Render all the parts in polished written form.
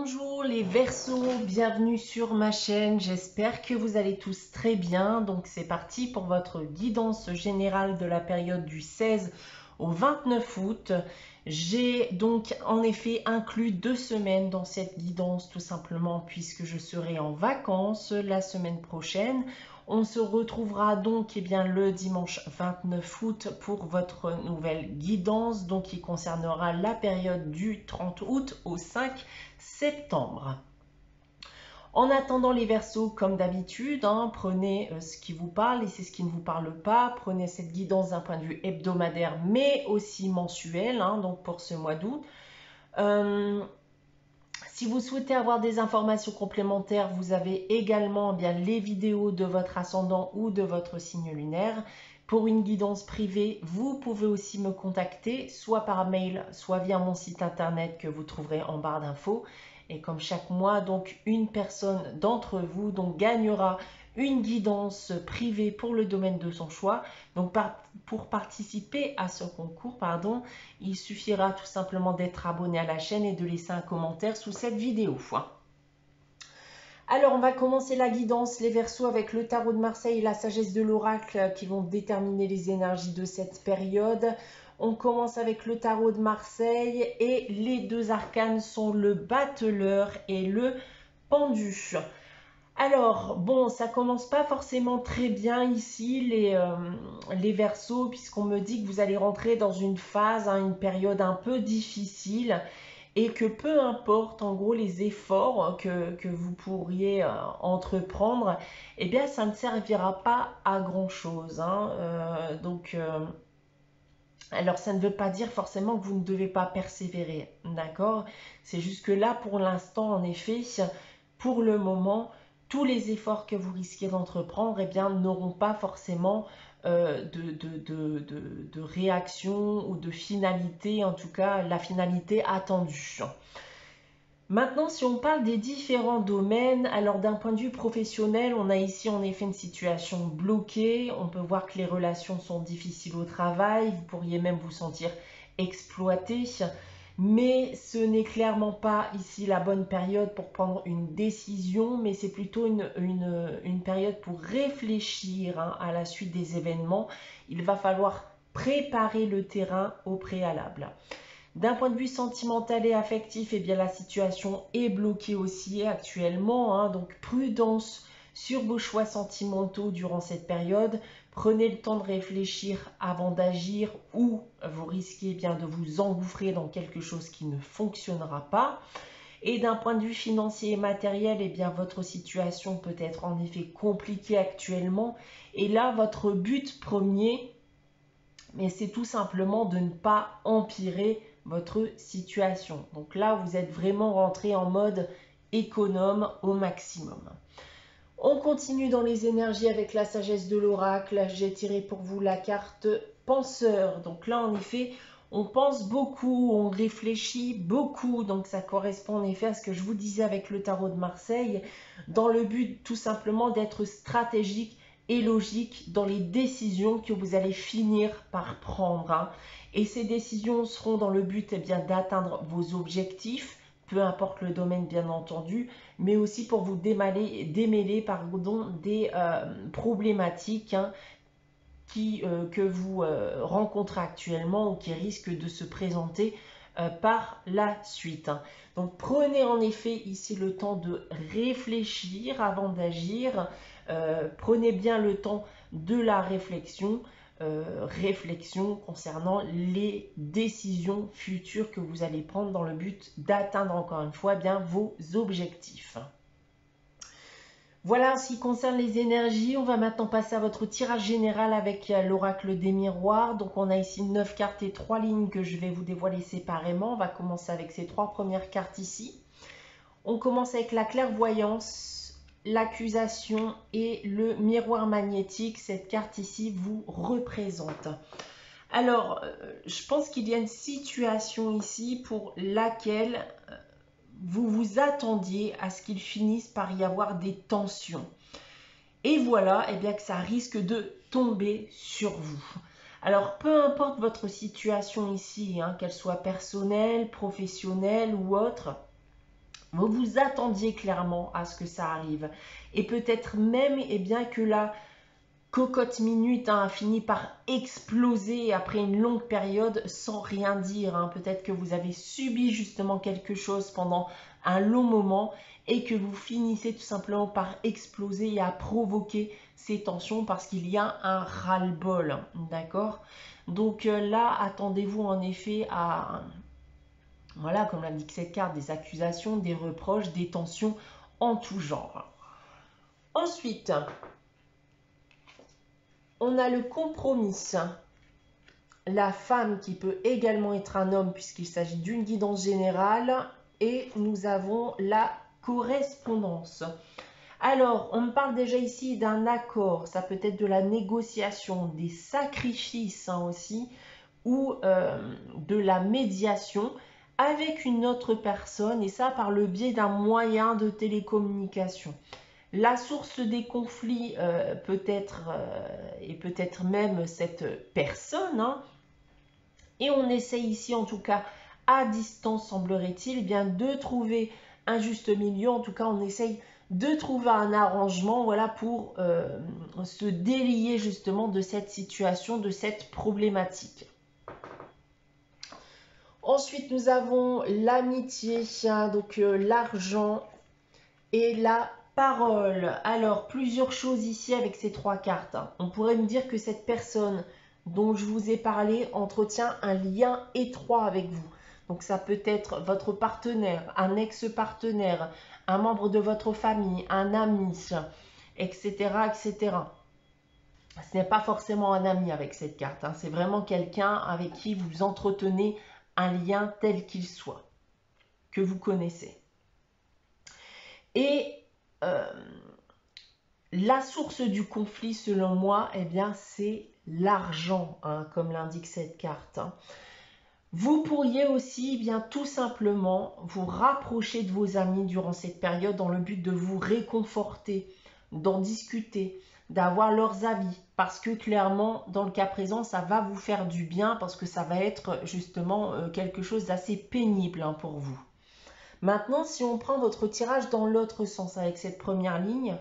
Bonjour les Verseaux, bienvenue sur ma chaîne, j'espère que vous allez tous très bien. Donc c'est parti pour votre guidance générale de la période du 16 au 29 août. J'ai donc en effet inclus 2 semaines dans cette guidance tout simplement puisque je serai en vacances la semaine prochaine. On se retrouvera donc le dimanche 29 août pour votre nouvelle guidance, donc qui concernera la période du 30 août au 5 septembre. En attendant les Verseaux, comme d'habitude, prenez ce qui vous parle et c'est ce qui ne vous parle pas. Prenez cette guidance d'un point de vue hebdomadaire, mais aussi mensuel, donc pour ce mois d'août. Si vous souhaitez avoir des informations complémentaires, vous avez également les vidéos de votre ascendant ou de votre signe lunaire. Pour une guidance privée, vous pouvez aussi me contacter, soit par mail, soit via mon site internet que vous trouverez en barre d'infos. Et comme chaque mois, donc une personne d'entre vous gagnera une guidance privée pour le domaine de son choix. Donc pour participer à ce concours, il suffira tout simplement d'être abonné à la chaîne et de laisser un commentaire sous cette vidéo. Alors, on va commencer la guidance, les Verseaux, avec le tarot de Marseille et la sagesse de l'oracle qui vont déterminer les énergies de cette période. On commence avec le tarot de Marseille et les deux arcanes sont le battleur et le pendu. Alors, bon, ça commence pas forcément très bien ici, les Verseaux, puisqu'on me dit que vous allez rentrer dans une phase, une période un peu difficile, et que peu importe, en gros, les efforts que vous pourriez entreprendre, eh bien, ça ne servira pas à grand-chose. Alors, ça ne veut pas dire forcément que vous ne devez pas persévérer, d'accord? C'est juste que là, pour l'instant, en effet, pour le moment, tous les efforts que vous risquez d'entreprendre n'auront pas forcément de réaction ou de finalité, en tout cas la finalité attendue. Maintenant, si on parle des différents domaines, alors d'un point de vue professionnel, on a ici en effet une situation bloquée. On peut voir que les relations sont difficiles au travail. Vous pourriez même vous sentir exploité. Mais ce n'est clairement pas ici la bonne période pour prendre une décision, mais c'est plutôt une période pour réfléchir à la suite des événements. Il va falloir préparer le terrain au préalable. D'un point de vue sentimental et affectif, la situation est bloquée aussi actuellement. Donc prudence sur vos choix sentimentaux durant cette période. Prenez le temps de réfléchir avant d'agir ou vous risquez de vous engouffrer dans quelque chose qui ne fonctionnera pas. Et d'un point de vue financier et matériel, votre situation peut être en effet compliquée actuellement. Et là, votre but premier, c'est tout simplement de ne pas empirer votre situation. Donc là, vous êtes vraiment rentré en mode économe au maximum. On continue dans les énergies avec la sagesse de l'oracle. J'ai tiré pour vous la carte penseur. Donc là, en effet, on pense beaucoup, on réfléchit beaucoup. Donc ça correspond en effet à ce que je vous disais avec le tarot de Marseille, dans le but tout simplement d'être stratégique et logique dans les décisions que vous allez finir par prendre. Et ces décisions seront dans le but d'atteindre vos objectifs, peu importe le domaine bien entendu, mais aussi pour vous démêler des problématiques que vous rencontrez actuellement ou qui risquent de se présenter par la suite. Donc prenez en effet ici le temps de réfléchir avant d'agir. Prenez bien le temps de la réflexion. Réflexion concernant les décisions futures que vous allez prendre dans le but d'atteindre encore une fois vos objectifs. Voilà en ce qui concerne les énergies. On va maintenant passer à votre tirage général avec l'oracle des miroirs. Donc on a ici 9 cartes et 3 lignes que je vais vous dévoiler séparément. On va commencer avec ces 3 premières cartes ici. On commence avec la clairvoyance, l'accusation et le miroir magnétique. Cette carte ici vous représente. Alors, je pense qu'il y a une situation ici pour laquelle vous vous attendiez à ce qu'il finisse par y avoir des tensions. Et voilà, que ça risque de tomber sur vous. Alors, peu importe votre situation ici, qu'elle soit personnelle, professionnelle ou autre, Vous vous attendiez clairement à ce que ça arrive. Et peut-être même bien, que la cocotte minute a fini par exploser après une longue période sans rien dire. Peut-être que vous avez subi justement quelque chose pendant un long moment et que vous finissez tout simplement par exploser et à provoquer ces tensions parce qu'il y a un ras-le-bol. D'accord? Donc là, attendez-vous en effet à, voilà, comme l'indique cette carte, des accusations, des reproches, des tensions en tout genre. Ensuite, on a le compromis. La femme qui peut également être un homme puisqu'il s'agit d'une guidance générale. Et nous avons la correspondance. Alors, on me parle déjà ici d'un accord. Ça peut être de la négociation, des sacrifices aussi, ou de la médiation avec une autre personne, et ça par le biais d'un moyen de télécommunication. La source des conflits peut-être et peut-être même cette personne. Et on essaye ici en tout cas à distance, semblerait-il, bien de trouver un juste milieu. En tout cas, on essaye de trouver un arrangement, voilà, pour se délier justement de cette situation, de cette problématique. Ensuite, nous avons l'amitié, donc l'argent et la parole. Alors, plusieurs choses ici avec ces trois cartes. On pourrait me dire que cette personne dont je vous ai parlé entretient un lien étroit avec vous. Donc, ça peut être votre partenaire, un ex-partenaire, un membre de votre famille, un ami, etc., etc. Ce n'est pas forcément un ami avec cette carte. C'est vraiment quelqu'un avec qui vous entretenez un lien tel qu'il soit, que vous connaissez. Et la source du conflit, selon moi, c'est l'argent, comme l'indique cette carte. Vous pourriez aussi tout simplement vous rapprocher de vos amis durant cette période dans le but de vous réconforter, d'en discuter, d'avoir leurs avis. Parce que clairement, dans le cas présent, ça va vous faire du bien parce que ça va être justement quelque chose d'assez pénible pour vous. Maintenant, si on prend votre tirage dans l'autre sens avec cette première ligne,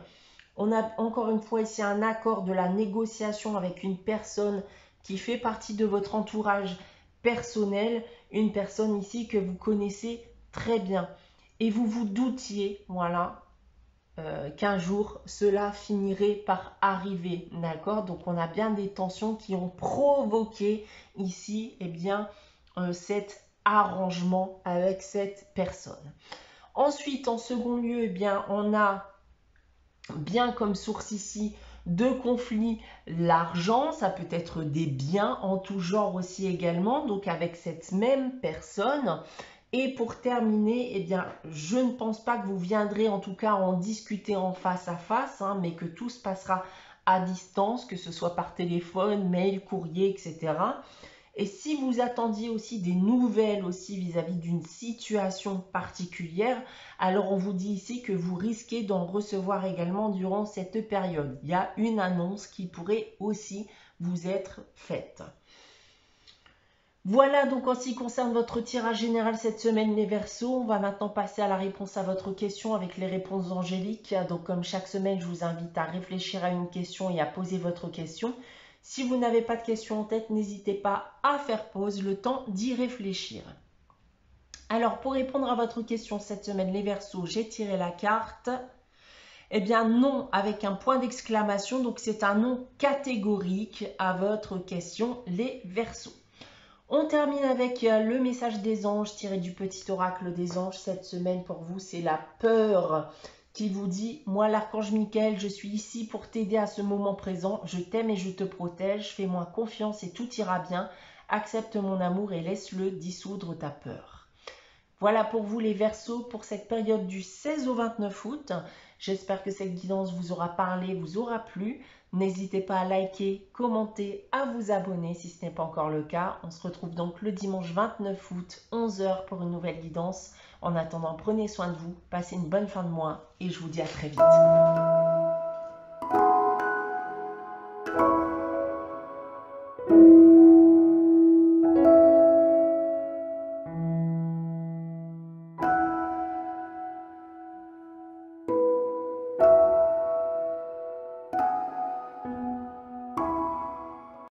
on a encore une fois ici un accord de la négociation avec une personne qui fait partie de votre entourage personnel, une personne ici que vous connaissez très bien. Et vous vous doutiez, voilà, qu'un jour cela finirait par arriver, d'accord? Donc on a bien des tensions qui ont provoqué ici, cet arrangement avec cette personne. Ensuite, en second lieu, on a bien comme source ici de conflits l'argent, ça peut être des biens en tout genre aussi également, donc avec cette même personne. Et pour terminer, je ne pense pas que vous viendrez en tout cas en discuter en face à face, mais que tout se passera à distance, que ce soit par téléphone, mail, courrier, etc. Et si vous attendiez aussi des nouvelles aussi vis-à-vis d'une situation particulière, alors on vous dit ici que vous risquez d'en recevoir également durant cette période. Il y a une annonce qui pourrait aussi vous être faite. Voilà donc en ce qui concerne votre tirage général cette semaine les Verseaux. On va maintenant passer à la réponse à votre question avec les réponses angéliques. Donc comme chaque semaine, je vous invite à réfléchir à une question et à poser votre question. Si vous n'avez pas de questions en tête, n'hésitez pas à faire pause, le temps d'y réfléchir. Alors pour répondre à votre question cette semaine les Verseaux, j'ai tiré la carte. Non avec un point d'exclamation, donc c'est un non catégorique à votre question les Verseaux. On termine avec le message des anges tiré du petit oracle des anges. Cette semaine pour vous, c'est la peur qui vous dit « Moi, l'archange Michael, je suis ici pour t'aider à ce moment présent. Je t'aime et je te protège. Fais-moi confiance et tout ira bien. Accepte mon amour et laisse-le dissoudre ta peur. » Voilà pour vous les Verseaux pour cette période du 16 au 29 août. J'espère que cette guidance vous aura parlé, vous aura plu. N'hésitez pas à liker, commenter, à vous abonner si ce n'est pas encore le cas. On se retrouve donc le dimanche 29 août, 11 h pour une nouvelle guidance. En attendant, prenez soin de vous, passez une bonne fin de mois et je vous dis à très vite.